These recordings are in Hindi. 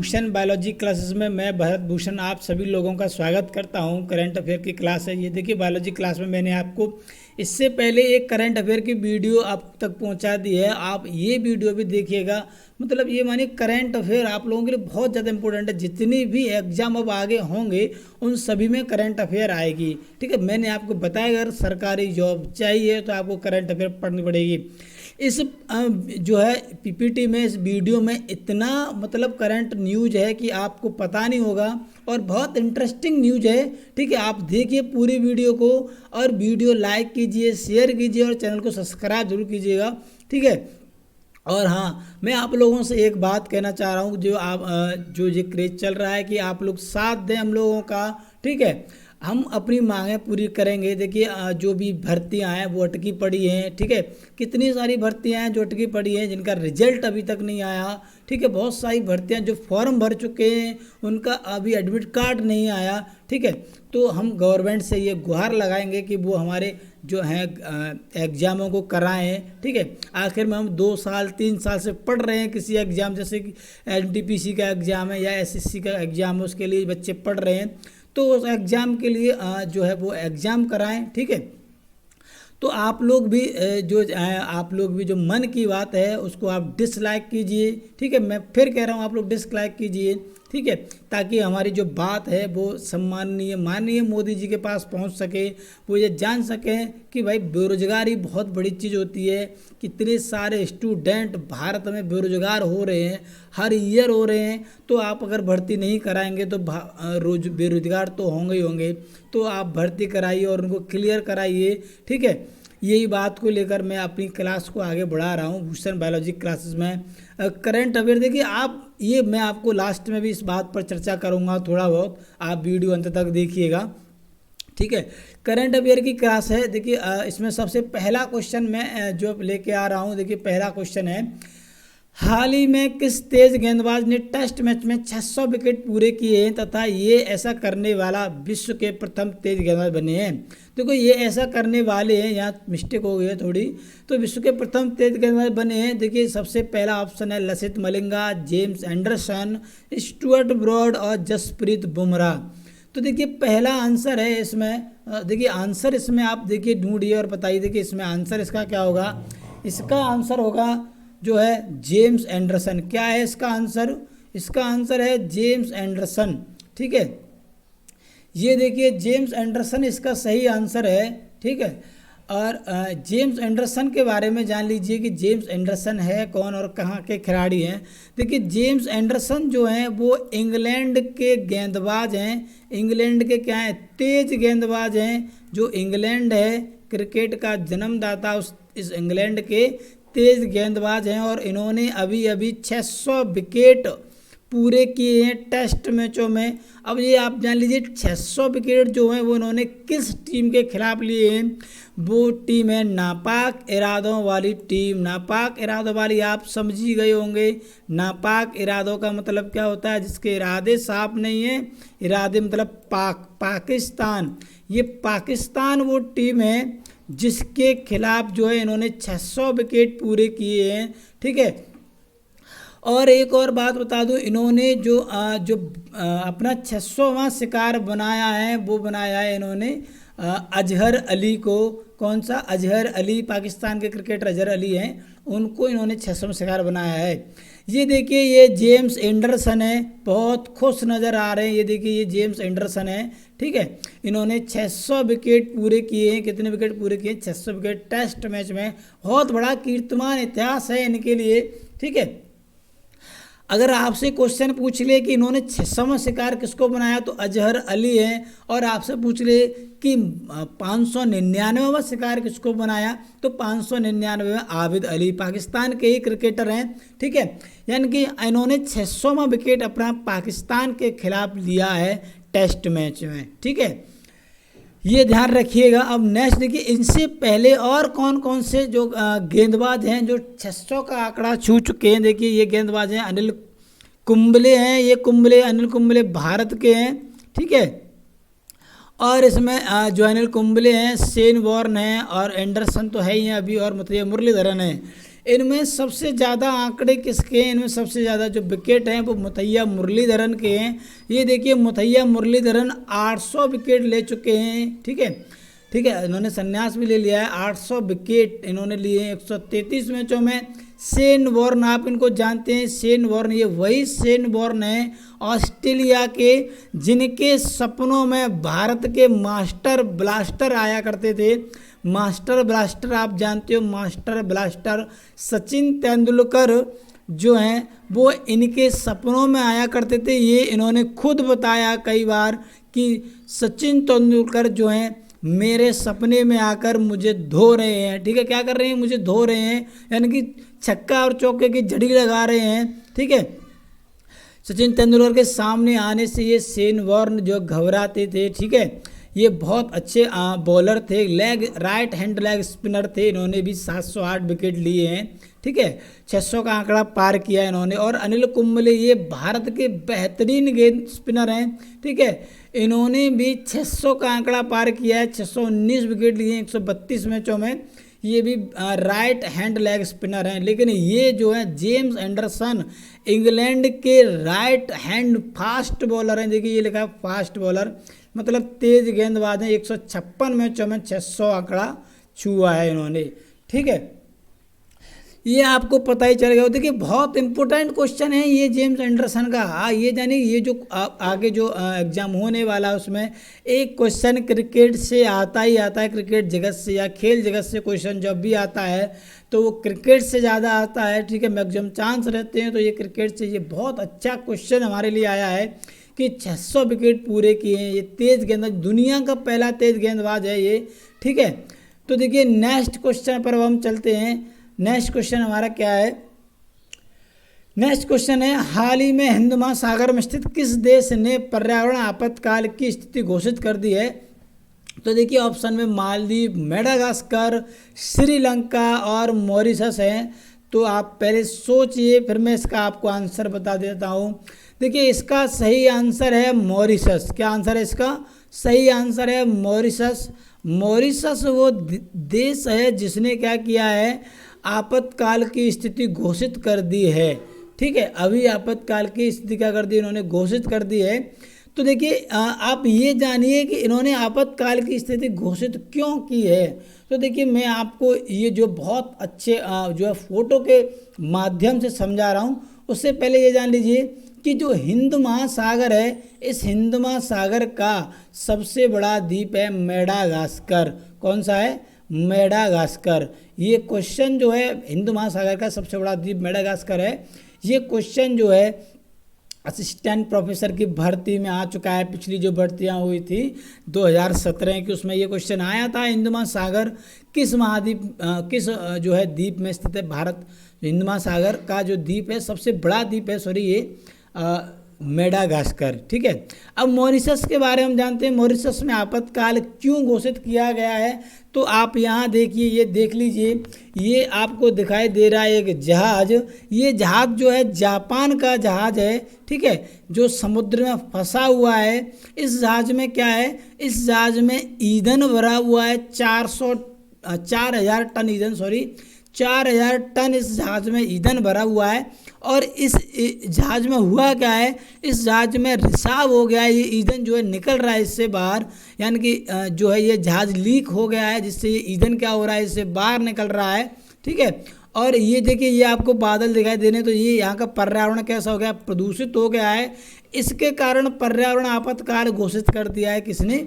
भूषण बायोलॉजी क्लासेस में मैं भरत भूषण आप सभी लोगों का स्वागत करता हूं। करंट अफेयर की क्लास है ये। देखिए बायोलॉजी क्लास में मैंने आपको इससे पहले एक करंट अफेयर की वीडियो आप तक पहुंचा दी है। आप ये वीडियो भी देखिएगा। मतलब ये मानिए करंट अफेयर आप लोगों के लिए बहुत ज़्यादा इंपॉर्टेंट है। जितनी भी एग्जाम अब आगे होंगे उन सभी में करंट अफेयर आएगी। ठीक है, मैंने आपको बताया अगर सरकारी जॉब चाहिए तो आपको करंट अफेयर पढ़नी पड़ेगी। इस जो है पीपीटी में इस वीडियो में इतना मतलब करंट न्यूज है कि आपको पता नहीं होगा और बहुत इंटरेस्टिंग न्यूज है। ठीक है, आप देखिए पूरी वीडियो को और वीडियो लाइक कीजिए, शेयर कीजिए और चैनल को सब्सक्राइब जरूर कीजिएगा। ठीक है, और हाँ मैं आप लोगों से एक बात कहना चाह रहा हूँ, जो ये क्रेज चल रहा है कि आप लोग साथ दें हम लोगों का। ठीक है, हम अपनी मांगें पूरी करेंगे। देखिए जो भी भर्तियां हैं वो अटकी पड़ी हैं। ठीक है, कितनी सारी भर्तियां हैं जो अटकी पड़ी हैं जिनका रिजल्ट अभी तक नहीं आया। ठीक है, बहुत सारी भर्तियां जो फॉर्म भर चुके हैं उनका अभी एडमिट कार्ड नहीं आया। ठीक है, तो हम गवर्नमेंट से ये गुहार लगाएंगे कि वो हमारे जो हैं एग्ज़ामों को कराएं। ठीक है, आखिर में हम 2 साल 3 साल से पढ़ रहे हैं किसी एग्ज़ाम, जैसे कि एनटीपीसी का एग्ज़ाम है या एसएससी का एग्ज़ाम है, उसके लिए बच्चे पढ़ रहे हैं तो उस एग्ज़ाम के लिए जो है वो एग्ज़ाम कराएं। ठीक है, तो आप लोग भी आप लोग भी जो मन की बात है उसको आप डिसलाइक कीजिए। ठीक है, मैं फिर कह रहा हूँ आप लोग डिसलाइक कीजिए। ठीक है, ताकि हमारी जो बात है वो सम्माननीय माननीय मोदी जी के पास पहुंच सके, वो ये जान सकें कि भाई बेरोजगारी बहुत बड़ी चीज़ होती है। कितने सारे स्टूडेंट भारत में बेरोजगार हो रहे हैं, हर ईयर हो रहे हैं। तो आप अगर भर्ती नहीं कराएंगे तो रोज बेरोजगार तो होंगे ही होंगे। तो आप भर्ती कराइए और उनको क्लियर कराइए। ठीक है, यही बात को लेकर मैं अपनी क्लास को आगे बढ़ा रहा हूँ भूषण बायोलॉजी क्लासेस में। करंट अफेयर देखिए आप, ये मैं आपको लास्ट में भी इस बात पर चर्चा करूँगा थोड़ा बहुत, आप वीडियो अंत तक देखिएगा। ठीक है, करंट अफेयर की क्लास है। देखिए इसमें सबसे पहला क्वेश्चन मैं जो लेके आ रहा हूँ। देखिए पहला क्वेश्चन है, हाल ही में किस तेज गेंदबाज ने टेस्ट मैच में 600 विकेट पूरे किए हैं तथा ये ऐसा करने वाला विश्व के प्रथम तेज गेंदबाज बने हैं। देखो ये ऐसा करने वाले हैं, यहाँ मिस्टेक हो गई है थोड़ी, तो विश्व के प्रथम तेज गेंदबाज बने हैं। देखिए सबसे पहला ऑप्शन है Lasith Malinga, James Anderson, Stuart Broad और जसप्रीत बुमराह। तो देखिए पहला आंसर है इसमें। देखिए आंसर इसमें आप देखिए ढूंढिए और बताइए। देखिए इसमें आंसर इसका क्या होगा। इसका आंसर होगा जो है जेम्स एंडरसन। क्या है इसका आंसर? इसका आंसर है जेम्स एंडरसन। ठीक है, ये देखिए जेम्स एंडरसन इसका सही आंसर है। ठीक है, और जेम्स एंडरसन के बारे में जान लीजिए कि जेम्स एंडरसन है कौन और कहाँ के खिलाड़ी हैं। देखिए जेम्स एंडरसन जो हैं वो इंग्लैंड के गेंदबाज हैं। इंग्लैंड के क्या हैं? तेज गेंदबाज हैं। जो इंग्लैंड है क्रिकेट का जन्मदाता, इस इंग्लैंड के तेज गेंदबाज हैं और इन्होंने अभी अभी 600 विकेट पूरे किए हैं टेस्ट मैचों में। अब ये आप जान लीजिए 600 विकेट जो हैं वो इन्होंने किस टीम के खिलाफ लिए हैं। वो टीम है नापाक इरादों वाली टीम। नापाक इरादों वाली आप समझ ही गए होंगे। नापाक इरादों का मतलब क्या होता है? जिसके इरादे साफ नहीं है। इरादे मतलब पाकिस्तान। ये पाकिस्तान वो टीम है जिसके खिलाफ जो है इन्होंने 600 विकेट पूरे किए हैं। ठीक है, और एक और बात बता दूं, इन्होंने जो अपना 600वां शिकार बनाया है वो बनाया है इन्होंने अजहर अली को। कौन सा? अजहर अली, पाकिस्तान के क्रिकेटर अजहर अली हैं, उनको इन्होंने 600वां शिकार बनाया है। ये देखिए ये जेम्स एंडरसन है, बहुत खुश नज़र आ रहे हैं। ये देखिए ये जेम्स एंडरसन है। ठीक है, इन्होंने 600 विकेट पूरे किए हैं। कितने विकेट पूरे किए? 600 विकेट टेस्ट मैच में। बहुत बड़ा कीर्तिमान इतिहास है इनके लिए। ठीक है, अगर आपसे क्वेश्चन पूछ ले कि इन्होंने 600वां शिकार किसको बनाया तो अजहर अली हैं, और आपसे पूछ ले कि 599वां शिकार किसको बनाया तो 599 में आबिद अली, पाकिस्तान के ही क्रिकेटर हैं। ठीक है, यानी कि इन्होंने 600वां विकेट अपना पाकिस्तान के खिलाफ लिया है टेस्ट मैच में। ठीक है, ये ध्यान रखिएगा। अब नेक्स्ट देखिए, इनसे पहले और कौन कौन से जो गेंदबाज हैं जो 600 का आंकड़ा छू चुके हैं। देखिए ये गेंदबाज हैं अनिल कुंबले हैं। ये अनिल कुंबले भारत के हैं। ठीक है, और इसमें जो अनिल कुंबले हैं, शेन वॉर्न हैं और एंडरसन तो है ही हैं अभी, और मतलब मुरलीधरन है। इनमें सबसे ज़्यादा आंकड़े किसके हैं, इनमें सबसे ज़्यादा जो विकेट हैं वो मुथैया मुरलीधरन के हैं। ये देखिए मुथैया मुरलीधरन 800 विकेट ले चुके हैं। ठीक है, ठीक है, इन्होंने संन्यास भी ले लिया है। 800 विकेट इन्होंने लिए हैं 133 मैचों में। शेन वॉर्न, आप इनको जानते हैं, शेन वॉर्न, ये वही शेन वॉर्न है ऑस्ट्रेलिया के जिनके सपनों में भारत के मास्टर ब्लास्टर आया करते थे। मास्टर ब्लास्टर आप जानते हो, मास्टर ब्लास्टर सचिन तेंदुलकर जो हैं वो इनके सपनों में आया करते थे। ये इन्होंने खुद बताया कई बार कि सचिन तेंदुलकर जो हैं मेरे सपने में आकर मुझे धो रहे हैं। ठीक है, क्या कर रहे हैं, मुझे धो रहे हैं, यानी कि छक्का और चौके की जड़ी लगा रहे हैं। ठीक है, सचिन तेंदुलकर के सामने आने से ये शेन वॉर्न जो घबराते थे। ठीक है, ये बहुत अच्छे बॉलर थे, राइट हैंड लेग स्पिनर थे। इन्होंने भी 708 विकेट लिए हैं। ठीक है, 600 का आंकड़ा पार किया इन्होंने। और अनिल कुंबले ये भारत के बेहतरीन गेंद स्पिनर हैं। ठीक है, इन्होंने भी 600 का आंकड़ा पार किया है, 619 विकेट लिए 132 मैचों में। ये भी राइट हैंड लेग स्पिनर हैं। लेकिन ये जो है जेम्स एंडरसन इंग्लैंड के राइट हैंड फास्ट बॉलर हैं। देखिए ये लिखा है फास्ट बॉलर, मतलब तेज गेंदबाज हैं। 156 मैचों में 600 आंकड़ा छुआ है इन्होंने। ठीक है, ये आपको पता ही चलेगा। देखिए बहुत इंपॉर्टेंट क्वेश्चन है ये जेम्स एंडरसन का। ये जानिए ये जो आगे जो एग्जाम होने वाला है उसमें एक क्वेश्चन क्रिकेट से आता ही आता है। क्रिकेट जगत से या खेल जगत से क्वेश्चन जब भी आता है तो वो क्रिकेट से ज़्यादा आता है। ठीक है, मैक्सिमम चांस रहते हैं। तो ये क्रिकेट से ये बहुत अच्छा क्वेश्चन हमारे लिए आया है कि 600 विकेट पूरे किए हैं। ये तेज़ गेंदबाज, दुनिया का पहला तेज़ गेंदबाज है ये। ठीक है, तो देखिए नेक्स्ट क्वेश्चन पर हम चलते हैं। नेक्स्ट क्वेश्चन हमारा क्या है, नेक्स्ट क्वेश्चन है हाल ही में हिंद महासागर में स्थित किस देश ने पर्यावरण आपातकाल की स्थिति घोषित कर दी है। तो देखिए ऑप्शन में मालदीव, मेडागास्कर, श्रीलंका और मॉरिशस हैं। तो आप पहले सोचिए, फिर मैं इसका आपको आंसर बता देता हूँ। देखिए इसका सही आंसर है मॉरिशस। क्या आंसर है इसका, सही आंसर है मॉरिशस। मॉरिशस वो देश है जिसने क्या किया है, आपातकाल की स्थिति घोषित कर दी है। ठीक है, अभी आपातकाल की स्थिति क्या कर दी, इन्होंने घोषित कर दी है। तो देखिए आप ये जानिए कि इन्होंने आपातकाल की स्थिति घोषित क्यों की है। तो देखिए मैं आपको ये जो बहुत अच्छे जो है फोटो के माध्यम से समझा रहा हूँ। उससे पहले ये जान लीजिए कि जो हिंद महासागर है, इस हिंद महासागर का सबसे बड़ा द्वीप है मेडागास्कर। कौन सा है, मेडागास्कर। ये क्वेश्चन जो है हिंद महासागर का सबसे बड़ा द्वीप मेडागास्कर है। ये क्वेश्चन जो है असिस्टेंट प्रोफेसर की भर्ती में आ चुका है। पिछली जो भर्तियां हुई थी 2017 की, उसमें ये क्वेश्चन आया था हिंद महासागर किस महाद्वीप किस जो है द्वीप में स्थित है। भारत हिंद महासागर का जो द्वीप है सबसे बड़ा द्वीप है, सॉरी ये मेडागास्कर। ठीक है, अब मॉरिशस के बारे में हम जानते हैं। मॉरिशस में आपातकाल क्यों घोषित किया गया है, तो आप यहाँ देखिए, ये देख लीजिए, ये आपको दिखाई दे रहा है एक जहाज। ये जहाज जो है जापान का जहाज है। ठीक है, जो समुद्र में फंसा हुआ है। इस जहाज में क्या है, इस जहाज में ईंधन भरा हुआ है 4,000 टन ईंधन, सॉरी 4,000 टन इस जहाज में ईंधन भरा हुआ है। और इस जहाज में हुआ क्या है, इस जहाज में रिसाव हो गया है, ये ईंधन जो है निकल रहा है इससे बाहर, यानी कि जो है ये जहाज लीक हो गया है, जिससे ये ईंधन क्या हो रहा है, इससे बाहर निकल रहा है। ठीक है, और ये देखिए ये आपको बादल दिखाई देने, तो ये यहाँ का पर्यावरण कैसा हो गया, प्रदूषित हो गया है। इसके कारण पर्यावरण आपातकाल घोषित कर दिया है किसने,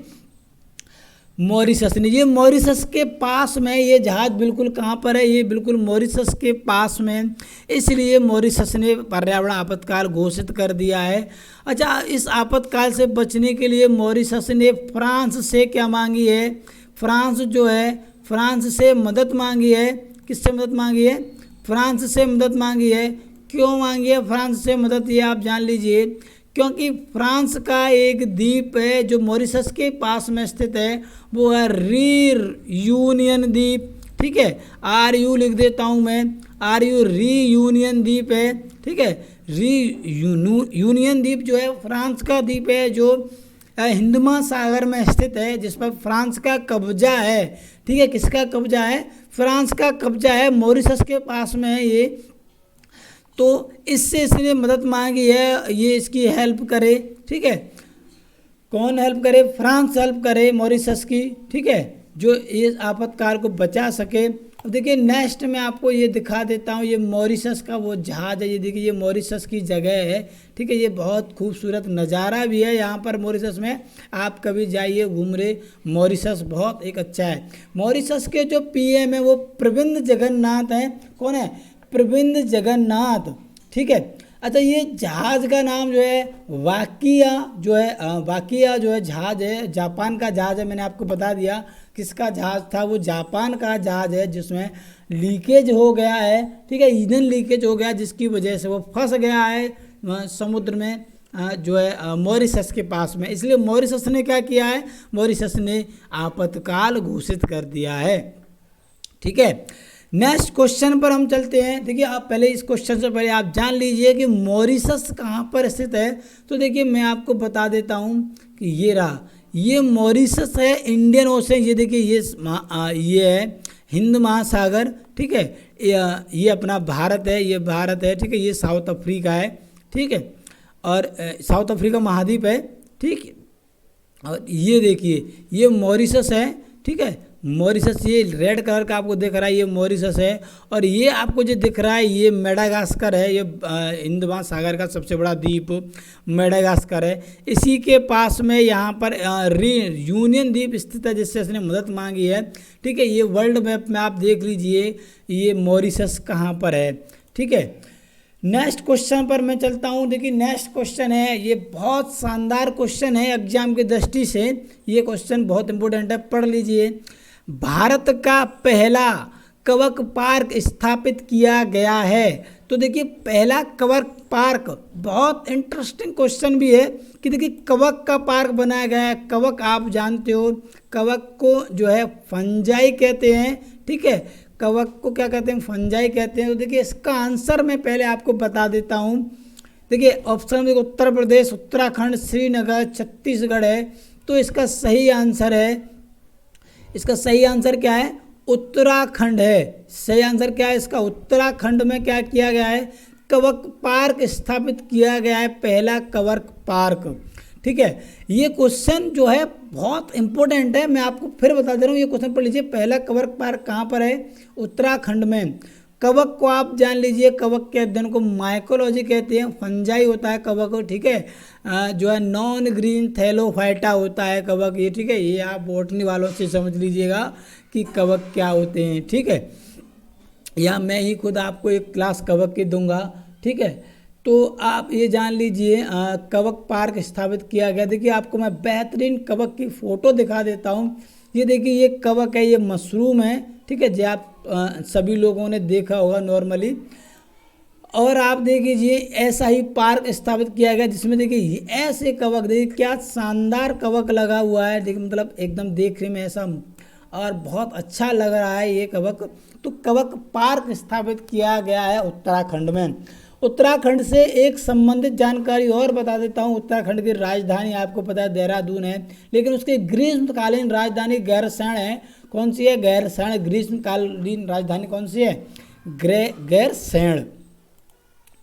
मॉरिशस ने। ये मॉरिशस के पास में ये जहाज बिल्कुल कहाँ पर है, ये बिल्कुल मॉरिशस के पास में, इसलिए मॉरिशस ने पर्यावरण आपातकाल घोषित कर दिया है। अच्छा, इस आपातकाल से बचने के लिए मॉरिशस ने फ्रांस से क्या मांगी है, फ्रांस जो है फ्रांस से मदद मांगी है। किससे मदद मांगी है, फ्रांस से मदद मांगी है। क्यों मांगी है फ्रांस से मदद, ये आप जान लीजिए। क्योंकि फ्रांस का एक द्वीप है जो मॉरिशस के पास में स्थित है, वो है रीयूनियन द्वीप। ठीक है, RU लिख देता हूँ मैं, RU रीयूनियन द्वीप है। ठीक है, रीयूनियन द्वीप जो है फ्रांस का द्वीप है, जो हिंद महासागर में स्थित है, जिस पर फ्रांस का कब्जा है। ठीक है, किसका कब्जा है? फ्रांस का कब्जा है, मॉरिशस के पास में है ये। तो इससे इसने मदद मांगी है, ये इसकी हेल्प करे। ठीक है, कौन हेल्प करे? फ्रांस हेल्प करे मॉरिशस की। ठीक है, जो इस आपातकाल को बचा सके। अब देखिए नेक्स्ट में आपको ये दिखा देता हूँ, ये मॉरिशस का वो जहाज़ है। ये देखिए, ये मॉरिशस की जगह है। ठीक है, ये बहुत खूबसूरत नज़ारा भी है यहाँ पर मॉरिशस में। आप कभी जाइए, घूम रहे, मॉरिशस बहुत एक अच्छा है। मॉरिशस के जो पीएम है वो प्रविंद जगन्नाथ हैं। कौन है? प्रविंद जगन्नाथ। ठीक है, अच्छा, ये जहाज़ का नाम जो है वाकिया जो है, वाकिया जो है जहाज़ है, जापान का जहाज़ है। मैंने आपको बता दिया किसका जहाज़ था, वो जापान का जहाज़ है, जिसमें लीकेज हो गया है। ठीक है, ईंधन लीकेज हो गया, जिसकी वजह से वो फंस गया है समुद्र में, जो है मॉरिशस के पास में। इसलिए मॉरिशस ने क्या किया है? मॉरिशस ने आपातकाल घोषित कर दिया है। ठीक है, नेक्स्ट क्वेश्चन पर हम चलते हैं। देखिए, आप पहले इस क्वेश्चन से पहले आप जान लीजिए कि मॉरिशस कहाँ पर स्थित है। तो देखिए, मैं आपको बता देता हूँ कि ये रहा, ये मॉरिशस है, इंडियन ओशन। ये देखिए, ये है हिंद महासागर। ठीक है, ये अपना भारत है, ये भारत है। ठीक है, ये साउथ अफ्रीका है। ठीक है, और साउथ अफ्रीका महाद्वीप है। ठीक है, और ये देखिए, ये मॉरिशस है। ठीक है, मॉरिशस, ये रेड कलर का आपको दिख रहा है, ये मॉरिशस है। और ये आपको जो दिख रहा है, ये मेडागास्कर है। ये हिंद महासागर का सबसे बड़ा द्वीप मेडागास्कर है। इसी के पास में यहाँ पर यूनियन द्वीप स्थित है, जिससे इसने मदद मांगी है। ठीक है, ये वर्ल्ड मैप में आप देख लीजिए, ये मॉरिशस कहाँ पर है। ठीक है, नेक्स्ट क्वेश्चन पर मैं चलता हूँ। देखिए, नेक्स्ट क्वेश्चन है, ये बहुत शानदार क्वेश्चन है एग्जाम की दृष्टि से। ये क्वेश्चन बहुत इंपॉर्टेंट है, पढ़ लीजिए। भारत का पहला कवक पार्क स्थापित किया गया है। तो देखिए, पहला कवक पार्क, बहुत इंटरेस्टिंग क्वेश्चन भी है कि देखिए, कवक का पार्क बनाया गया है। कवक आप जानते हो, कवक को जो है फंजाई कहते हैं। ठीक है, कवक को क्या कहते हैं? फंजाई कहते हैं। तो देखिए, इसका आंसर मैं पहले आपको बता देता हूँ। देखिए, ऑप्शन में उत्तर प्रदेश, उत्तराखंड, श्रीनगर, छत्तीसगढ़ है। तो इसका सही आंसर है, इसका सही आंसर क्या है? उत्तराखंड है। सही आंसर क्या है इसका? उत्तराखंड में क्या किया गया है? कवक पार्क स्थापित किया गया है, पहला कवक पार्क। ठीक है, ये क्वेश्चन जो है बहुत इंपॉर्टेंट है, मैं आपको फिर बता दे रहा हूँ। ये क्वेश्चन पढ़ लीजिए, पहला कवक पार्क कहाँ पर है? उत्तराखंड में। कवक को आप जान लीजिए, कवक के अध्ययन को माइकोलॉजी कहते हैं। फंजाई होता है कवक। ठीक है, जो है नॉन ग्रीन थैलोफाइटा होता है कवक ये। ठीक है, ये आप बॉटनी वालों से समझ लीजिएगा कि कवक क्या होते हैं। ठीक है, या मैं ही खुद आपको एक क्लास कवक की दूंगा। ठीक है, तो आप ये जान लीजिए, कवक पार्क स्थापित किया गया। देखिए, आपको मैं बेहतरीन कवक की फ़ोटो दिखा देता हूँ। ये देखिए, ये कवक है, ये मशरूम है। ठीक है, जो आप सभी लोगों ने देखा होगा नॉर्मली। और आप देख लीजिए, ऐसा ही पार्क स्थापित किया गया, जिसमें देखिए ऐसे कवक, देखिए क्या शानदार कवक लगा हुआ है। देखिए, मतलब एकदम देखने में ऐसा और बहुत अच्छा लग रहा है ये कवक। तो कवक पार्क स्थापित किया गया है उत्तराखंड में। उत्तराखंड से एक संबंधित जानकारी और बता देता हूँ। उत्तराखंड की राजधानी आपको पता है देहरादून है, लेकिन उसकी ग्रीष्मकालीन राजधानी गैरसैंण है। कौन सी है? गैरसैंण। ग्रीष्मकालीन राजधानी कौन सी है? गैरसैंण,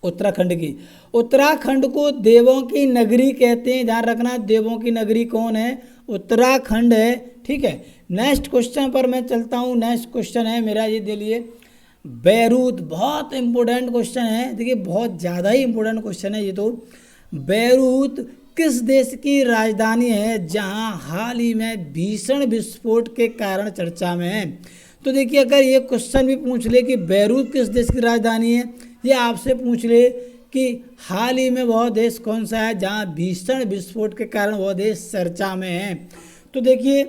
उत्तराखंड की। उत्तराखंड को देवों की नगरी कहते हैं, ध्यान रखना। देवों की नगरी कौन है? उत्तराखंड है। ठीक है, नेक्स्ट क्वेश्चन पर मैं चलता हूँ। नेक्स्ट क्वेश्चन है मेरा, ये दे लिए, बेरूत। बहुत इंपॉर्टेंट क्वेश्चन है। देखिए, बहुत ज़्यादा ही इंपॉर्टेंट क्वेश्चन है ये तो। बेरूत किस देश की राजधानी है जहां हाल ही में भीषण विस्फोट के कारण चर्चा में है? तो देखिए, अगर ये क्वेश्चन भी पूछ ले कि बेरूत किस देश की राजधानी है, ये आपसे पूछ ले कि हाल ही में वह देश कौन सा है जहां भीषण विस्फोट के कारण वह देश चर्चा में है, तो देखिए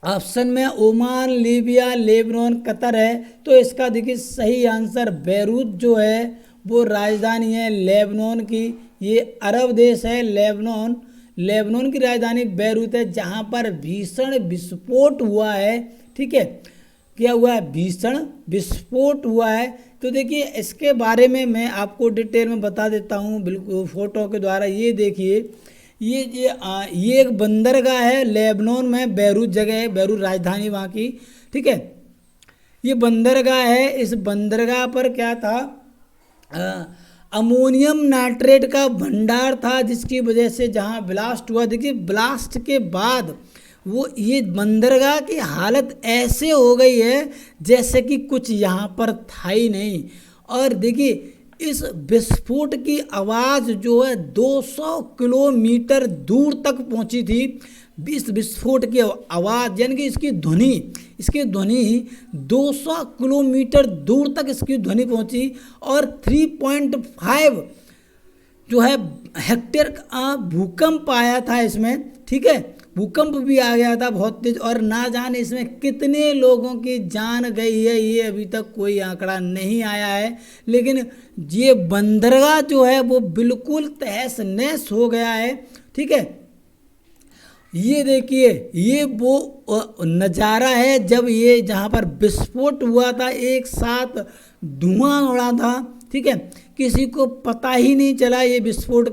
ऑप्शन में ओमान, लीबिया, लेबनान, कतर है। तो इसका देखिए सही आंसर बेरूत जो है वो राजधानी है लेबनान की। ये अरब देश है लेबनान। लेबनान की राजधानी बेरूत है, जहाँ पर भीषण विस्फोट हुआ है। ठीक है, क्या हुआ है? भीषण विस्फोट हुआ है। तो देखिए, इसके बारे में मैं आपको डिटेल में बता देता हूँ, बिल्कुल फोटो के द्वारा। ये देखिए, ये एक बंदरगाह है लेबनान में, बैरूत जगह है, बैरूत राजधानी वहाँ की, ठीक है। ये बंदरगाह है, इस बंदरगाह पर क्या था, अमोनियम नाइट्रेट का भंडार था, जिसकी वजह से जहाँ ब्लास्ट हुआ, देखिए ब्लास्ट के बाद वो ये बंदरगाह की हालत ऐसे हो गई है जैसे कि कुछ यहाँ पर था ही नहीं। और देखिए इस विस्फोट की आवाज़ जो है 200 किलोमीटर दूर तक पहुंची थी। इस विस्फोट की आवाज़ यानी कि इसकी ध्वनि 200 किलोमीटर दूर तक इसकी ध्वनि पहुंची और 3.5 जो है हेक्टेयर भूकंप आया था इसमें, ठीक है। भूकंप भी आ गया था बहुत तेज, और ना जाने इसमें कितने लोगों की जान गई है ये अभी तक कोई आंकड़ा नहीं आया है। लेकिन ये बंदरगाह जो है वो बिल्कुल तहस नहस हो गया है, ठीक है। ये देखिए ये वो नज़ारा है जब ये जहाँ पर विस्फोट हुआ था, एक साथ धुआं उड़ा था, ठीक है। किसी को पता ही नहीं चला ये विस्फोट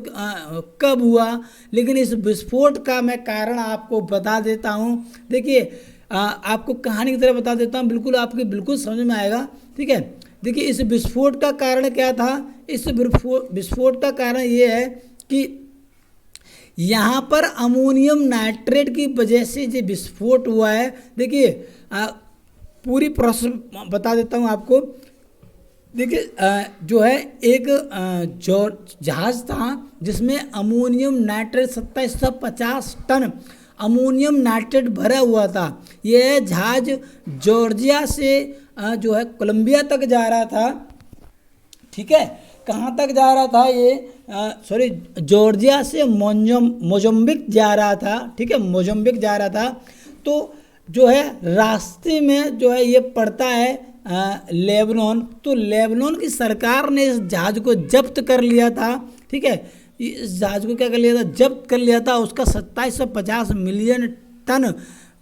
कब हुआ। लेकिन इस विस्फोट का मैं कारण आपको बता देता हूँ। देखिए आपको कहानी की तरह बता देता हूँ, बिल्कुल आपके बिल्कुल समझ में आएगा, ठीक है। देखिए इस विस्फोट का कारण क्या था। इस विस्फोट का कारण ये है कि यहाँ पर अमोनियम नाइट्रेट की वजह से जो विस्फोट हुआ है। देखिए पूरी प्रोसेस बता देता हूँ आपको। देखिए जो है एक जो जहाज़ था जिसमें ammonium nitrate 2750 ton ammonium nitrate भरा हुआ था। यह जहाज़ जॉर्जिया से जो है कोलंबिया तक जा रहा था, ठीक है। कहाँ तक जा रहा था ये जॉर्जिया से मोजम्बिक जा रहा था, ठीक है, मोजम्बिक जा रहा था। तो जो है रास्ते में जो है ये पड़ता है लेबनान। तो लेबनान की सरकार ने इस जहाज़ को जब्त कर लिया था, ठीक है। इस जहाज़ को क्या कर लिया था, जब्त कर लिया था। उसका 2750 मिलियन टन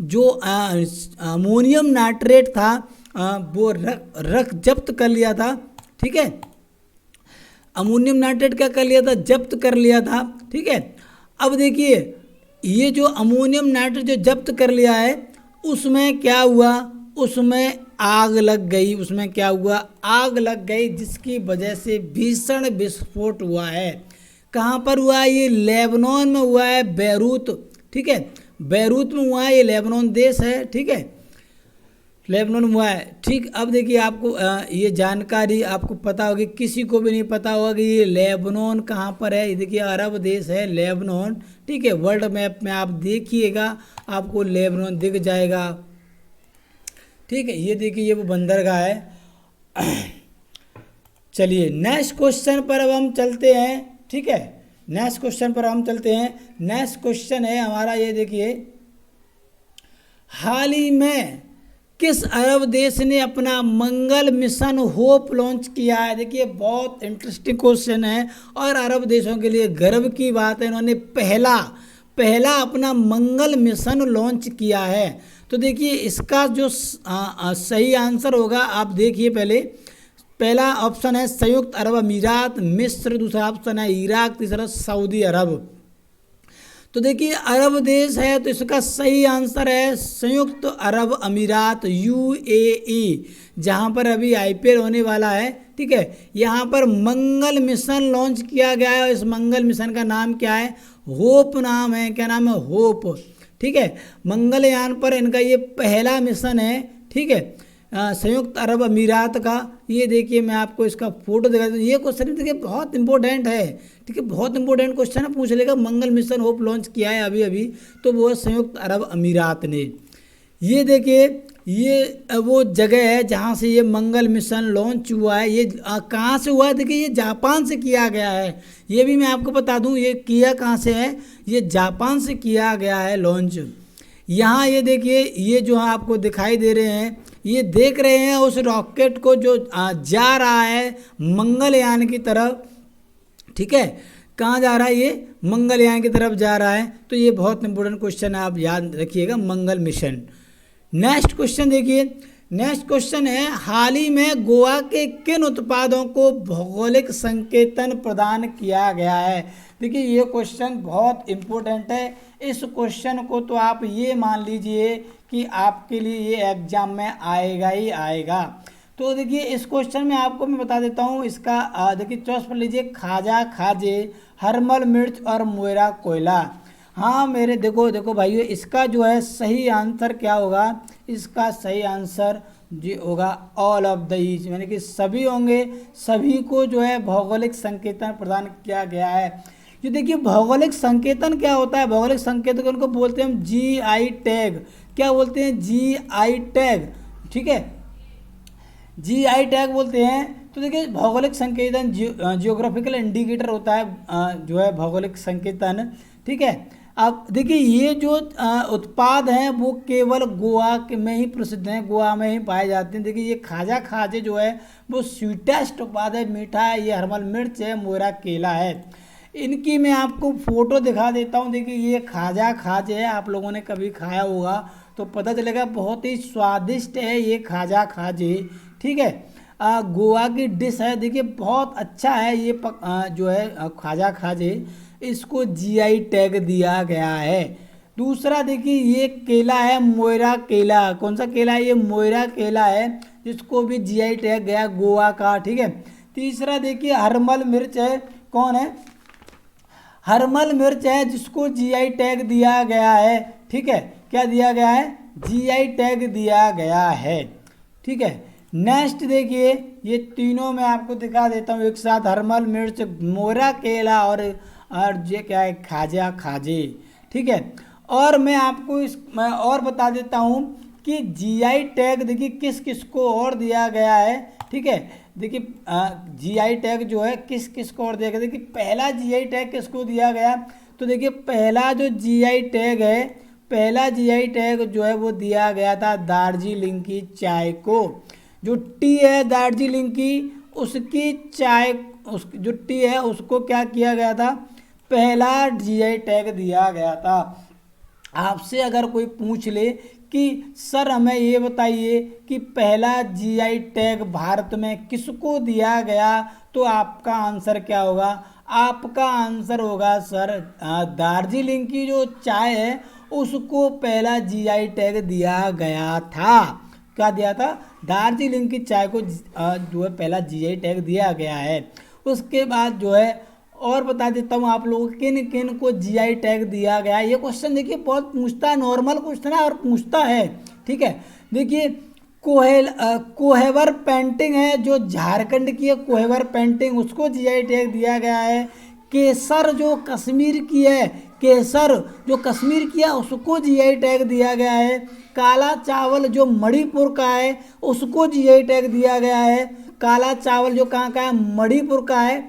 जो अमोनियम नाइट्रेट था वो रख जब्त कर लिया था, ठीक है। अमोनियम नाइट्रेट क्या कर लिया था, जब्त कर लिया था, ठीक है। अब देखिए ये जो अमोनियम नाइट्रेट जो जब्त कर लिया है उसमें क्या हुआ, उसमें आग लग गई। उसमें क्या हुआ, आग लग गई, जिसकी वजह से भीषण विस्फोट हुआ है। कहाँ पर हुआ है, ये लेबनान में हुआ है, बैरूत, ठीक है। बैरूत में हुआ है, ये लेबनान देश है, ठीक है, लेबनान में हुआ है, ठीक। अब देखिए आपको ये जानकारी आपको पता होगी, किसी को भी नहीं पता होगा कि ये लेबनान कहाँ पर है। ये देखिए अरब देश है लेबनान, ठीक है। वर्ल्ड मैप में आप देखिएगा आपको लेबनान दिख जाएगा, ठीक है। ये देखिए ये वो बंदरगाह है। चलिए नेक्स्ट क्वेश्चन पर अब हम चलते हैं, ठीक है। नेक्स्ट क्वेश्चन पर हम चलते हैं। नेक्स्ट क्वेश्चन है हमारा, ये देखिए हाल ही में किस अरब देश ने अपना मंगल मिशन होप लॉन्च किया है। देखिए बहुत इंटरेस्टिंग क्वेश्चन है और अरब देशों के लिए गर्व की बात है, इन्होंने पहला अपना मंगल मिशन लॉन्च किया है। तो देखिए इसका जो सही आंसर होगा आप देखिए, पहला ऑप्शन है संयुक्त अरब अमीरात मिस्र, दूसरा ऑप्शन है इराक, तीसरा सऊदी अरब। तो देखिए अरब देश है तो इसका सही आंसर है संयुक्त अरब अमीरात UAE, जहाँ पर अभी IPL होने वाला है, ठीक है। यहाँ पर मंगल मिशन लॉन्च किया गया है। इस मंगल मिशन का नाम क्या है, होप नाम है। क्या नाम है, होप, ठीक है। मंगलयान पर इनका ये पहला मिशन है, ठीक है, संयुक्त अरब अमीरात का। ये देखिए मैं आपको इसका फोटो दिखा दूँ। ये क्वेश्चन देखिए बहुत इंपॉर्टेंट है, ठीक है, बहुत इंपॉर्टेंट क्वेश्चन है। पूछ लेगा मंगल मिशन होप लॉन्च किया है अभी तो वो संयुक्त अरब अमीरात ने। ये देखिए ये वो जगह है जहाँ से ये मंगल मिशन लॉन्च हुआ है। ये कहाँ से हुआ है, देखिए ये जापान से किया गया है। ये भी मैं आपको बता दूँ ये किया कहाँ से है, ये जापान से किया गया है लॉन्च। यहाँ ये देखिए ये जो आपको दिखाई दे रहे हैं, ये देख रहे हैं उस रॉकेट को जो जा रहा है मंगलयान की तरफ, ठीक है। कहाँ जा रहा है, ये मंगलयान की तरफ जा रहा है। तो ये बहुत इंपॉर्टेंट क्वेश्चन है, आप याद रखिएगा, मंगल मिशन। नेक्स्ट क्वेश्चन देखिए, नेक्स्ट क्वेश्चन है, हाल ही में गोवा के किन उत्पादों को भौगोलिक संकेतन प्रदान किया गया है। देखिए ये क्वेश्चन बहुत इम्पोर्टेंट है। इस क्वेश्चन को तो आप ये मान लीजिए कि आपके लिए ये एग्जाम में आएगा ही आएगा। तो देखिए इस क्वेश्चन में आपको मैं बता देता हूँ इसका, देखिए चॉइस पढ़ लीजिए, खाजा खाजे, हरमल मिर्च और मोयरा कोयला। हाँ मेरे देखो भाइयों, इसका जो है सही आंसर क्या होगा, इसका सही आंसर जो होगा ऑल ऑफ द ईच, यानी कि सभी होंगे, सभी को जो है भौगोलिक संकेतन प्रदान किया गया है। जो देखिए भौगोलिक संकेतन क्या होता है, भौगोलिक संकेतन को बोलते हैं हम GI टैग। क्या बोलते हैं? GI टैग, ठीक है, GI टैग बोलते हैं। तो देखिए भौगोलिक संकेतन जियोग्राफिकल इंडिकेटर होता है जो है भौगोलिक संकेतन, ठीक है। अब देखिए ये जो उत्पाद हैं वो केवल गोवा में ही प्रसिद्ध हैं, गोवा में ही पाए जाते हैं। देखिए ये खाजा खाजे जो है वो स्वीटेस्ट उत्पाद है, मीठा है। ये हरमल मिर्च है, मोयरा केला है। इनकी मैं आपको फ़ोटो दिखा देता हूँ। देखिए ये खाजा खाजे है, आप लोगों ने कभी खाया होगा तो पता चलेगा, बहुत ही स्वादिष्ट है ये खाजा खाजे, ठीक है। गोवा की डिश है, देखिए बहुत अच्छा है ये जो है खाजा खाजे, इसको GI टैग दिया गया है। दूसरा देखिए ये केला है, मोयरा केला। कौन सा केला है? ये मोयरा केला है, जिसको भी GI टैग गया गोवा का, ठीक है। तीसरा देखिए हरमल मिर्च है। कौन है? हरमल मिर्च है, जिसको GI टैग दिया गया है, ठीक है। क्या दिया गया है? GI टैग दिया गया है, ठीक है। नेक्स्ट देखिए ये तीनों मैं आपको दिखा देता हूँ एक साथ, हरमल मिर्च, मोयरा केला और ये क्या है? खाजा खाजे, ठीक है। और मैं आपको मैं और बता देता हूँ कि GI टैग देखिए किस किस को और दिया गया है, ठीक है। देखिए GI टैग जो है किस किस को और दिया गया। देखिए पहला GI टैग किसको दिया गया, तो देखिए पहला जो GI टैग है, पहला GI टैग जो है वो दिया गया था दार्जिलिंग की चाय को। जो टी है दार्जिलिंग की, उसकी चाय, उस जो टी है उसको क्या किया गया था? पहला GI टैग दिया गया था। आपसे अगर कोई पूछ ले कि सर हमें ये बताइए कि पहला GI टैग भारत में किसको दिया गया, तो आपका आंसर क्या होगा? आपका आंसर होगा सर दार्जिलिंग की जो चाय है उसको पहला GI टैग दिया गया था। क्या दिया था? दार्जिलिंग की चाय को जो है पहला GI टैग दिया गया है। उसके बाद जो है और बता देता हूँ आप लोगों को किन किन को GI टैग दिया गया है। ये क्वेश्चन देखिए बहुत पूछता है, नॉर्मल क्वेश्चन है और पूछता है, ठीक है। देखिए कोहेवर पेंटिंग है जो झारखंड की है, कोहेवर पेंटिंग, उसको GI टैग दिया गया है। केसर जो कश्मीर की है, केसर जो कश्मीर की है उसको GI टैग दिया गया है। काला चावल जो मणिपुर का है उसको GI टैग दिया गया है। काला चावल जो कहाँ का है? मणिपुर का है।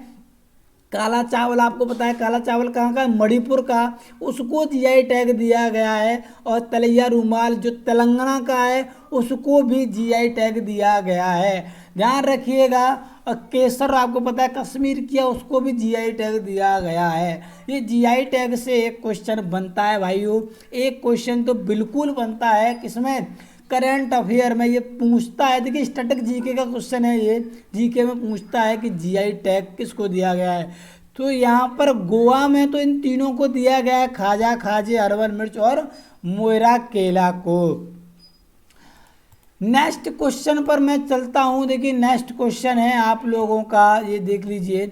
काला चावल आपको पता है काला चावल कहाँ का है? मणिपुर का, उसको GI टैग दिया गया है। और तलैया रुमाल जो तेलंगाना का है उसको भी GI टैग दिया गया है। ध्यान रखिएगा। और केसर आपको पता है कश्मीर की है, उसको भी GI टैग दिया गया है। ये GI टैग से एक क्वेश्चन बनता है भाइयों, एक क्वेश्चन तो बिल्कुल बनता है। किसमें? करंट अफेयर में ये पूछता है। देखिए स्टैटिक GK का क्वेश्चन है, ये GK में पूछता है कि GI टैग किसको दिया गया है। तो यहाँ पर गोवा में तो इन तीनों को दिया गया है, खाजा खाजे, हरमल मिर्च और मोयरा केला को। नेक्स्ट क्वेश्चन पर मैं चलता हूँ। देखिए नेक्स्ट क्वेश्चन है आप लोगों का, ये देख लीजिए,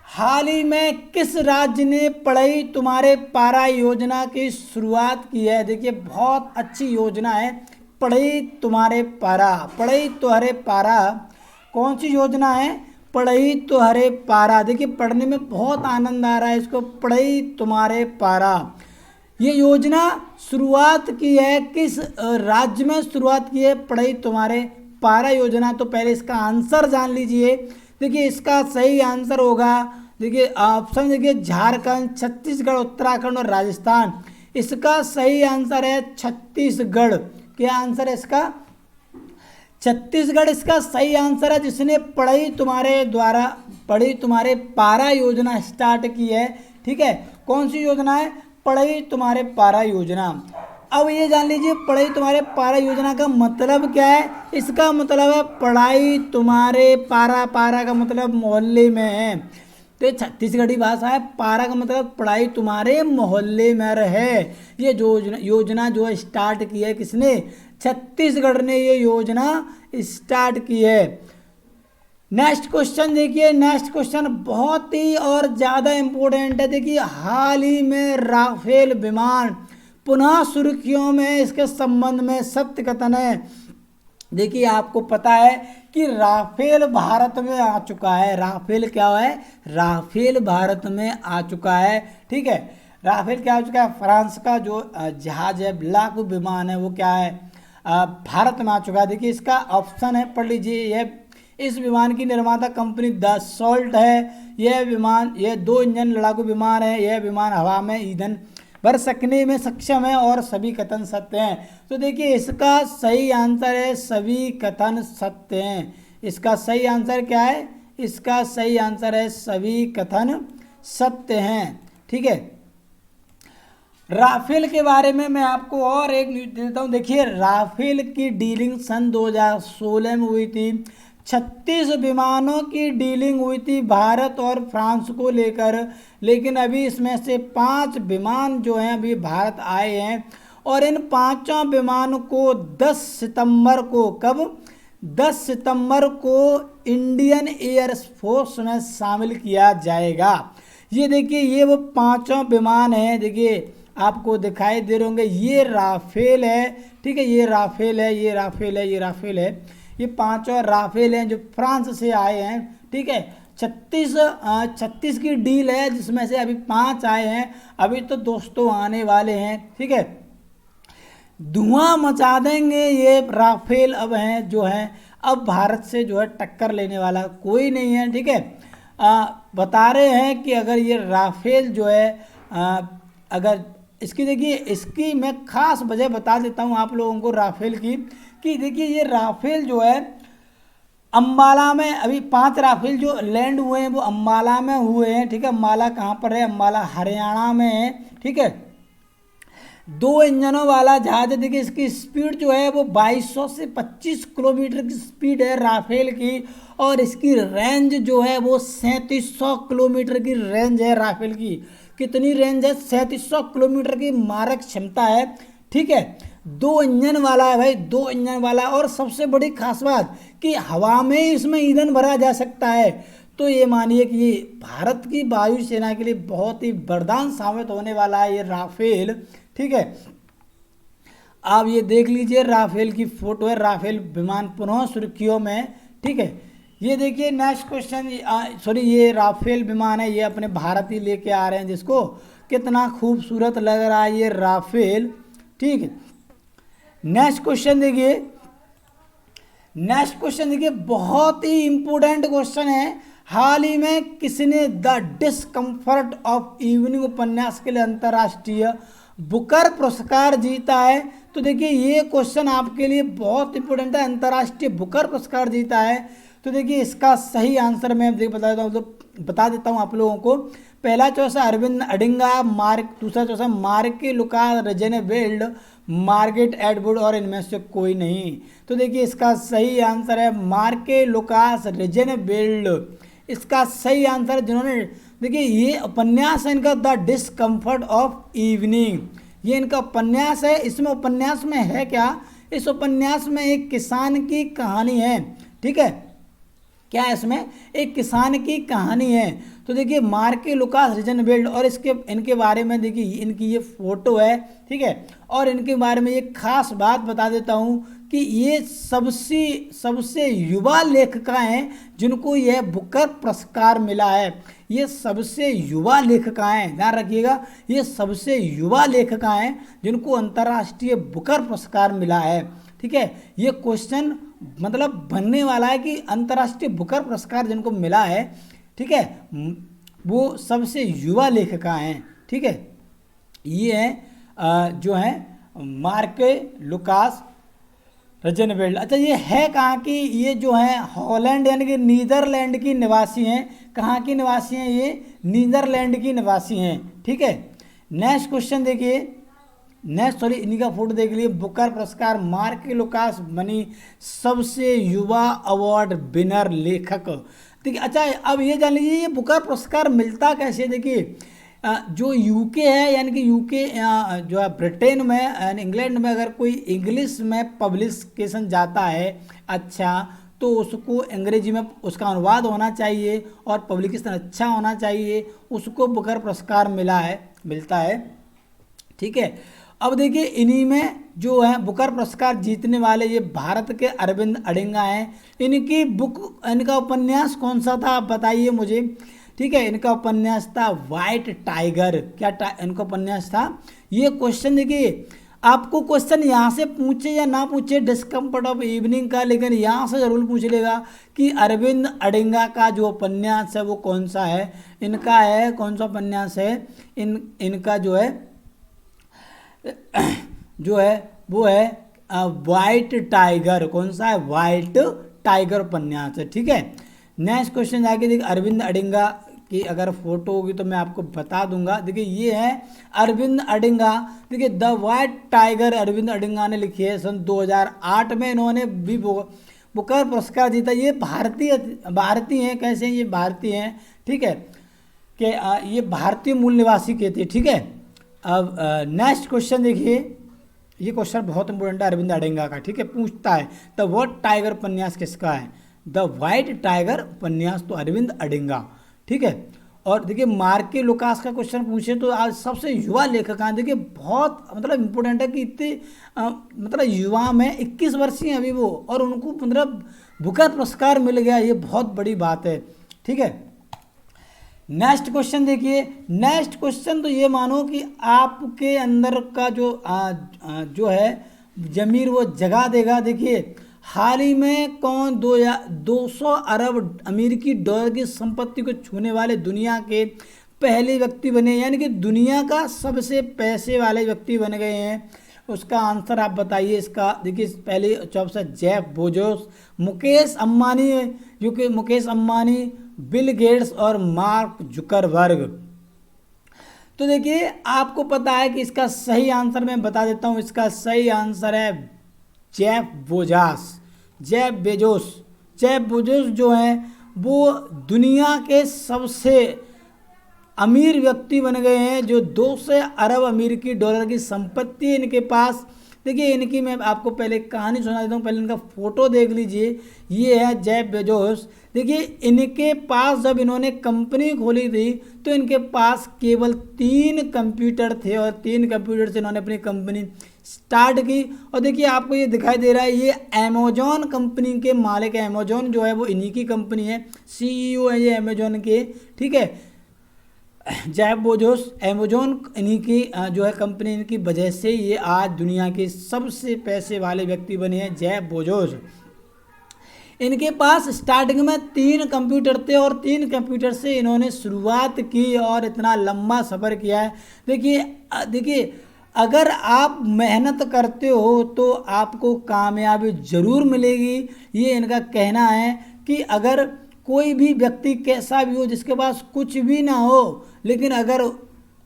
हाल ही में किस राज्य ने पढ़ई तुम्हारे पारा योजना की शुरुआत की है। देखिए बहुत अच्छी योजना है पढ़ई तुम्हारे पारा, पढ़ई तुम्हारे पारा। कौन सी योजना है? पढ़ई तुम्हारे पारा। देखिए पढ़ने में बहुत आनंद आ रहा है इसको, पढ़ई तुम्हारे पारा। ये योजना शुरुआत की है किस राज्य में शुरुआत की है? पढ़ई तुम्हारे पारा योजना। तो पहले इसका आंसर जान लीजिए। देखिए इसका सही आंसर होगा, देखिए ऑप्शन देखिए, झारखंड, छत्तीसगढ़, उत्तराखंड और राजस्थान। इसका सही आंसर है छत्तीसगढ़। क्या आंसर है इसका? छत्तीसगढ़ इसका सही आंसर है, जिसने पढ़ई तुम्हारे पारा योजना स्टार्ट की है, ठीक है। कौन सी योजना है? पढ़ई तुम्हारे पारा योजना। अब ये जान लीजिए पढ़ाई तुम्हारे पारा योजना का मतलब क्या है। इसका मतलब है पढ़ाई तुम्हारे पारा, पारा का मतलब मोहल्ले में है। तो ये छत्तीसगढ़ी भाषा है। पारा का मतलब पढ़ाई तुम्हारे मोहल्ले में रहे। ये योजना जो है स्टार्ट की है किसने? छत्तीसगढ़ ने ये योजना स्टार्ट की है। नेक्स्ट क्वेश्चन देखिए, नेक्स्ट क्वेश्चन बहुत ही और ज़्यादा इम्पोर्टेंट है। देखिए हाल ही में राफेल विमान पुनः सुर्खियों में, इसके संबंध में सत्य कथन है। देखिए आपको पता है कि राफेल भारत में आ चुका है। राफेल क्या है? राफेल भारत में आ चुका है। ठीक है, राफेल क्या आ चुका है? फ्रांस का जो जहाज है, लड़ाकू विमान है, वो क्या है? भारत में आ चुका है। देखिए इसका ऑप्शन है, पढ़ लीजिए। यह इस विमान की निर्माता कंपनी दसॉल्ट है। यह विमान, यह 2 इंजन लड़ाकू विमान है। यह विमान हवा में ईंधन भर सकने में सक्षम है और सभी कथन सत्य हैं। तो देखिए इसका सही आंसर है सभी कथन सत्य हैं। इसका सही आंसर क्या है? इसका सही आंसर है सभी कथन सत्य हैं। ठीक है, राफेल के बारे में मैं आपको और एक न्यूज देता हूँ। देखिए राफेल की डीलिंग सन 2016 में हुई थी। 36 विमानों की डीलिंग हुई थी भारत और फ्रांस को लेकर, लेकिन अभी इसमें से 5 विमान जो हैं अभी भारत आए हैं और इन 5 विमानों को 10 सितंबर को, कब? 10 सितंबर को इंडियन एयर फोर्स में शामिल किया जाएगा। ये देखिए ये वो 5 विमान हैं। देखिए आपको दिखाई दे रहे होंगे, ये राफेल है। ठीक है, ये राफेल है, ये राफेल है, ये राफेल है। ये 5 राफेल हैं जो फ्रांस से आए हैं। ठीक है, 36 की डील है जिसमें से अभी 5 आए हैं। अभी तो दोस्तों आने वाले हैं। ठीक है, धुआं मचा देंगे ये राफेल अब हैं जो हैं। अब भारत से जो है टक्कर लेने वाला कोई नहीं है। ठीक है, बता रहे हैं कि अगर ये राफेल जो है अगर इसकी, देखिए इसकी मैं खास वजह बता देता हूँ आप लोगों को राफेल की, कि देखिए ये राफेल जो है अम्बाला में, अभी 5 राफेल जो लैंड हुए हैं वो अम्बाला में हुए हैं। ठीक है, अम्बाला कहाँ पर है? अम्बाला हरियाणा में है। ठीक है, 2 इंजनों वाला जहाज है। देखिए इसकी स्पीड जो है वो 2200 से 25 किलोमीटर की स्पीड है राफेल की, और इसकी रेंज जो है वो 3700 किलोमीटर की रेंज है राफेल की। कितनी रेंज है? 3700 किलोमीटर की मारक क्षमता है। ठीक है, 2 इंजन वाला है भाई, 2 इंजन वाला। और सबसे बड़ी खास बात कि हवा में इसमें ईंधन भरा जा सकता है। तो ये मानिए कि ये भारत की वायुसेना के लिए बहुत ही वरदान साबित होने वाला है ये राफेल। ठीक है, आप ये देख लीजिए राफेल की फोटो है, राफेल विमान पुनः सुर्खियों में। ठीक है, ये देखिए नेक्स्ट क्वेश्चन, सॉरी ये राफेल विमान है, ये अपने भारत ही लेके आ रहे हैं जिसको। कितना खूबसूरत लग रहा है ये राफेल। ठीक है, नेक्स्ट क्वेश्चन देखिए, नेक्स्ट क्वेश्चन देखिए बहुत ही इंपॉर्टेंट क्वेश्चन है। हाल ही में किसने द डिस्कम्फर्ट ऑफ इवनिंग उपन्यास के लिए अंतर्राष्ट्रीय बुकर पुरस्कार जीता है? तो देखिए ये क्वेश्चन आपके लिए बहुत इंपॉर्टेंट है। अंतर्राष्ट्रीय बुकर पुरस्कार जीता है, तो देखिए इसका सही आंसर मैं बता देता हूँ आप लोगों को। पहला चॉइस है अरविंद अडिंगा, दूसरा चॉइस है मार्के लुकास रेजेनफेल्ड, मार्गेट एटवुड, और इनमें से कोई नहीं। तो देखिए इसका सही आंसर है मार्के लुकास रेजेनफेल्ड। इसका सही आंसर जिन्होंने, देखिए ये उपन्यास है इनका द डिस्कम्फर्ट ऑफ इवनिंग, ये इनका उपन्यास है। इसमें उपन्यास में है क्या? इस उपन्यास में एक किसान की कहानी है। ठीक है, क्या है इसमें? एक किसान की कहानी है। तो देखिए मार्के लुकास रेजेनफेल्ड, और इनके बारे में देखिए इनकी ये फोटो है। ठीक है, और इनके बारे में एक खास बात बता देता हूँ कि ये सबसे युवा लेखिका हैं जिनको यह बुकर पुरस्कार मिला है। ये सबसे युवा लेखिका हैं, ध्यान रखिएगा, ये सबसे युवा लेखिका हैं जिनको अंतर्राष्ट्रीय बुकर पुरस्कार मिला है। ठीक है, ये क्वेश्चन मतलब बनने वाला है कि अंतर्राष्ट्रीय बुकर पुरस्कार जिनको मिला है, ठीक है, वो सबसे युवा लेखिका हैं। ठीक है, ये हैं जो हैं मार्के लुकास रेजेनफेल्ड। अच्छा ये है कहाँ की? ये जो है हॉलैंड यानी कि नीदरलैंड की निवासी हैं। कहाँ की निवासी हैं? ये नीदरलैंड की निवासी हैं। ठीक है, नेक्स्ट क्वेश्चन देखिए, नेक्स्ट सॉरी इन्हीं का फोटो देख लिए। बुकर पुरस्कार मार्क लुकास बनी सबसे युवा अवार्ड विनर लेखक। देखिए अच्छा, अब ये जान लीजिए ये बुकर पुरस्कार मिलता कैसे। देखिए जो यूके है, यानी कि यूके जो है ब्रिटेन में यानी इंग्लैंड में, अगर कोई इंग्लिश में पब्लिकेशन जाता है अच्छा, तो उसको अंग्रेजी में उसका अनुवाद होना चाहिए और पब्लिकेशन अच्छा होना चाहिए, उसको बुकर पुरस्कार मिलता है। ठीक है, अब देखिए इन्हीं में जो है बुकर पुरस्कार जीतने वाले ये भारत के अरविंद अडिगा हैं। इनका उपन्यास कौन सा था आप बताइए मुझे। ठीक है, इनका उपन्यास था वाइट टाइगर। इनका उपन्यास था। ये क्वेश्चन देखिए, आपको क्वेश्चन यहाँ से पूछे या ना पूछे डिस्कम्फर्ट ऑफ इवनिंग का, लेकिन यहाँ से जरूर पूछ लेगा कि अरविंद अडिगा का जो उपन्यास है वो कौन सा है। इनका है कौन सा उपन्यास है, इनका जो है वो है वाइट टाइगर। कौन सा है, वाइट टाइगर उपन्यास है। ठीक है, नेक्स्ट क्वेश्चन जाके देखिए अरविंद अडिगा की अगर फोटो होगी तो मैं आपको बता दूंगा। देखिए ये है अरविंद अडिगा। देखिए the White Tiger Arvind Adiga ने लिखी है। सन 2008 में इन्होंने भी बुकर पुरस्कार जीता। ये भारतीय हैं। कैसे हैं ये, भारतीय हैं। ठीक है, कि ये भारतीय मूल निवासी के थे। ठीक है, अब नेक्स्ट क्वेश्चन देखिए, ये क्वेश्चन बहुत इंपॉर्टेंट है अरविंद अडिगा का। ठीक है, पूछता है द वाइट टाइगर उपन्यास किसका है। द वाइट टाइगर उपन्यास तो अरविंद अडिगा। ठीक है, और देखिए मार्क लुकास का क्वेश्चन पूछे तो आज सबसे युवा लेखक हैं। देखिए बहुत मतलब इम्पोर्टेंट है कि इतने मतलब युवा में 21 वर्षीय हैं अभी वो, और उनको मतलब बुकर पुरस्कार मिल गया, ये बहुत बड़ी बात है। ठीक है, नेक्स्ट क्वेश्चन देखिए। नेक्स्ट क्वेश्चन तो ये मानो कि आपके अंदर का जो है जमीर वो जगा देगा। देखिए हाल ही में कौन 200 अरब अमेरिकी डॉलर की संपत्ति को छूने वाले दुनिया के पहले व्यक्ति बने, यानी कि दुनिया का सबसे पैसे वाले व्यक्ति बन गए हैं। उसका आंसर आप बताइए इसका। देखिए पहले जॉब से Jeff Bezos, Mukesh Ambani, Bill Gates और मार्क जुकरबर्ग। तो देखिए आपको पता है कि इसका सही आंसर मैं बता देता हूँ। इसका सही आंसर है जेफ बेजोस जो हैं वो दुनिया के सबसे अमीर व्यक्ति बन गए हैं, जो 200 अरब अमेरिकी डॉलर की संपत्ति इनके पास। देखिए इनकी मैं आपको पहले कहानी सुना देता हूँ, पहले इनका फोटो देख लीजिए। ये है जेफ बेजोस। देखिए इनके पास जब इन्होंने कंपनी खोली थी तो इनके पास केवल 3 कंप्यूटर थे, और 3 कंप्यूटर से इन्होंने अपनी कंपनी स्टार्ट की। और देखिए आपको ये दिखाई दे रहा है, ये अमेजॉन कंपनी के मालिक है। अमेजॉन जो है वो इन्हीं की कंपनी है, CEO है ये अमेजॉन के। ठीक है, जेफ बेजोस अमेजॉन इन्हीं की जो है कंपनी, इनकी वजह से ये आज दुनिया के सबसे पैसे वाले व्यक्ति बने हैं जेफ बेजोस। इनके पास स्टार्टिंग में 3 कंप्यूटर थे, और 3 कंप्यूटर से इन्होंने शुरुआत की और इतना लंबा सफ़र किया है। देखिए अगर आप मेहनत करते हो तो आपको कामयाबी ज़रूर मिलेगी। ये इनका कहना है कि अगर कोई भी व्यक्ति कैसा भी हो, जिसके पास कुछ भी ना हो, लेकिन अगर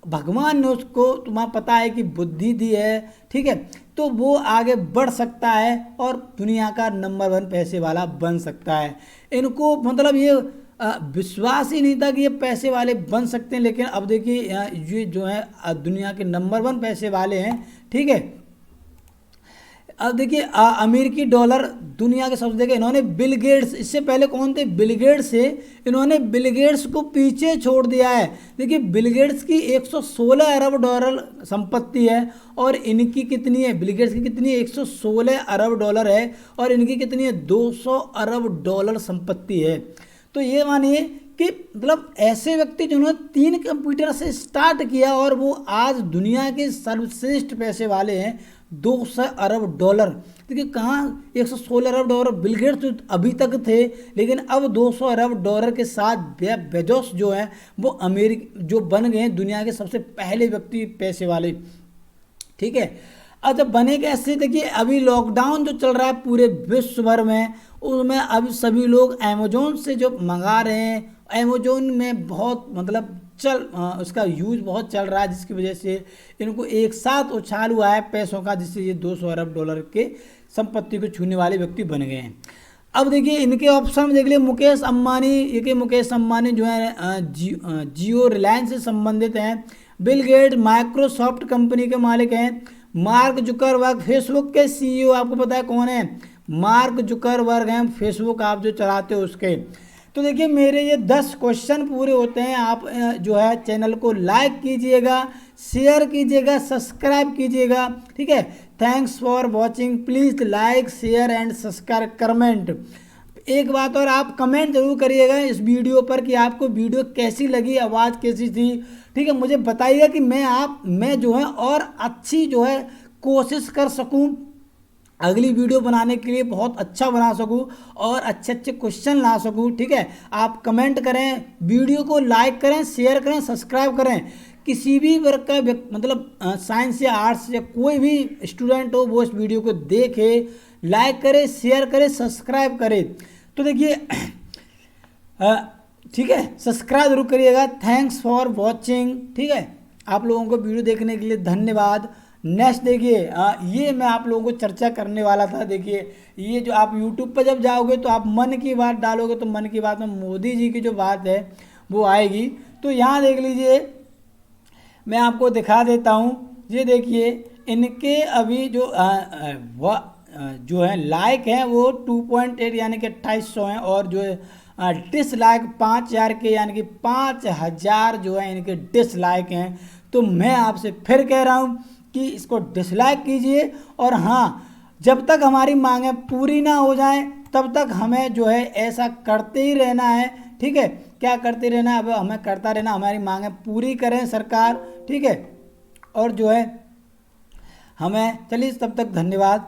भगवान ने उसको तुम्हें पता है कि बुद्धि दी है, ठीक है, तो वो आगे बढ़ सकता है और दुनिया का नंबर 1 पैसे वाला बन सकता है। इनको मतलब ये विश्वास ही नहीं था कि ये पैसे वाले बन सकते हैं, लेकिन अब देखिए ये जो है दुनिया के नंबर 1 पैसे वाले हैं। ठीक है, अब देखिए अमेरिकी डॉलर दुनिया के सबसे, देखिए इन्होंने बिल गेट्स, इससे पहले कौन थे, बिल गेट्स से, इन्होंने बिल गेट्स को पीछे छोड़ दिया है। देखिए बिल गेट्स की 116 अरब डॉलर संपत्ति है, और इनकी कितनी है, बिल गेट्स की कितनी है, 116 अरब डॉलर है, और इनकी कितनी है, 200 अरब डॉलर संपत्ति है। तो ये मानिए कि मतलब ऐसे व्यक्ति जिन्होंने 3 कंप्यूटर से स्टार्ट किया और वो आज दुनिया के सर्वश्रेष्ठ पैसे वाले हैं, 200 अरब डॉलर। देखिए कहाँ 116 अरब डॉलर बिल गेट्स तो अभी तक थे, लेकिन अब 200 अरब डॉलर के साथ बेजोस जो है वो अमेरिका जो बन गए हैं दुनिया के सबसे पहले व्यक्ति पैसे वाले। ठीक है, अब जब बने कैसे, देखिए अभी लॉकडाउन जो चल रहा है पूरे विश्व भर में, उसमें अब सभी लोग अमेजोन से जो मंगा रहे हैं, अमेजोन में बहुत मतलब उसका यूज बहुत चल रहा है, जिसकी वजह से इनको एक साथ उछाल हुआ है पैसों का, जिससे ये 200 अरब डॉलर के संपत्ति को छूने वाले व्यक्ति बन गए हैं। अब देखिए इनके ऑप्शन में देख लिया, मुकेश अंबानी जो है जियो रिलायंस से संबंधित हैं। बिल गेट माइक्रोसॉफ्ट कंपनी के मालिक हैं। मार्क जुकरबर्ग फेसबुक के सीईओ, आपको पता है कौन है, मार्क जुकरबर्ग हैं, फेसबुक आप जो चलाते हो उसके। तो देखिए मेरे ये 10 क्वेश्चन पूरे होते हैं। आप जो है चैनल को लाइक कीजिएगा, शेयर कीजिएगा, सब्सक्राइब कीजिएगा, ठीक है। Thanks for watching, please like share and subscribe, comment. एक बात और, आप कमेंट जरूर करिएगा इस वीडियो पर कि आपको वीडियो कैसी लगी, आवाज़ कैसी थी, ठीक है। मुझे बताइएगा कि मैं जो है और अच्छी जो है कोशिश कर सकूं, अगली वीडियो बनाने के लिए बहुत अच्छा बना सकूं और अच्छे अच्छे क्वेश्चन ला सकूं, ठीक है। आप कमेंट करें, वीडियो को लाइक करें, शेयर करें, सब्सक्राइब करें। किसी भी वर्ग का मतलब साइंस या आर्ट्स या कोई भी स्टूडेंट हो, वो इस वीडियो को देखे, लाइक करे, शेयर करे, सब्सक्राइब करे। तो देखिए ठीक है, सब्सक्राइब जरूर करिएगा। थैंक्स फॉर वॉचिंग, ठीक है। आप लोगों को वीडियो देखने के लिए धन्यवाद। नेक्स्ट देखिए ये मैं आप लोगों को चर्चा करने वाला था। देखिए ये जो आप यूट्यूब पर जब जाओगे तो आप मन की बात डालोगे तो मन की बात में मोदी जी की जो बात है वो आएगी। तो यहाँ देख लीजिए, मैं आपको दिखा देता हूँ। ये देखिए इनके अभी जो है लाइक हैं वो 2.8 यानी कि 2800 हैं, और जो डिसलाइक 5000 के यानी कि 5000 जो है इनके डिसलाइक हैं। तो मैं आपसे फिर कह रहा हूँ कि इसको डिसलाइक कीजिए, और हाँ, जब तक हमारी मांगें पूरी ना हो जाएं तब तक हमें जो है ऐसा करते ही रहना है, ठीक है। क्या करते रहना है, अब हमें करता रहना, हमारी मांगें पूरी करें सरकार, ठीक है। और जो है हमें, चलिए तब तक धन्यवाद।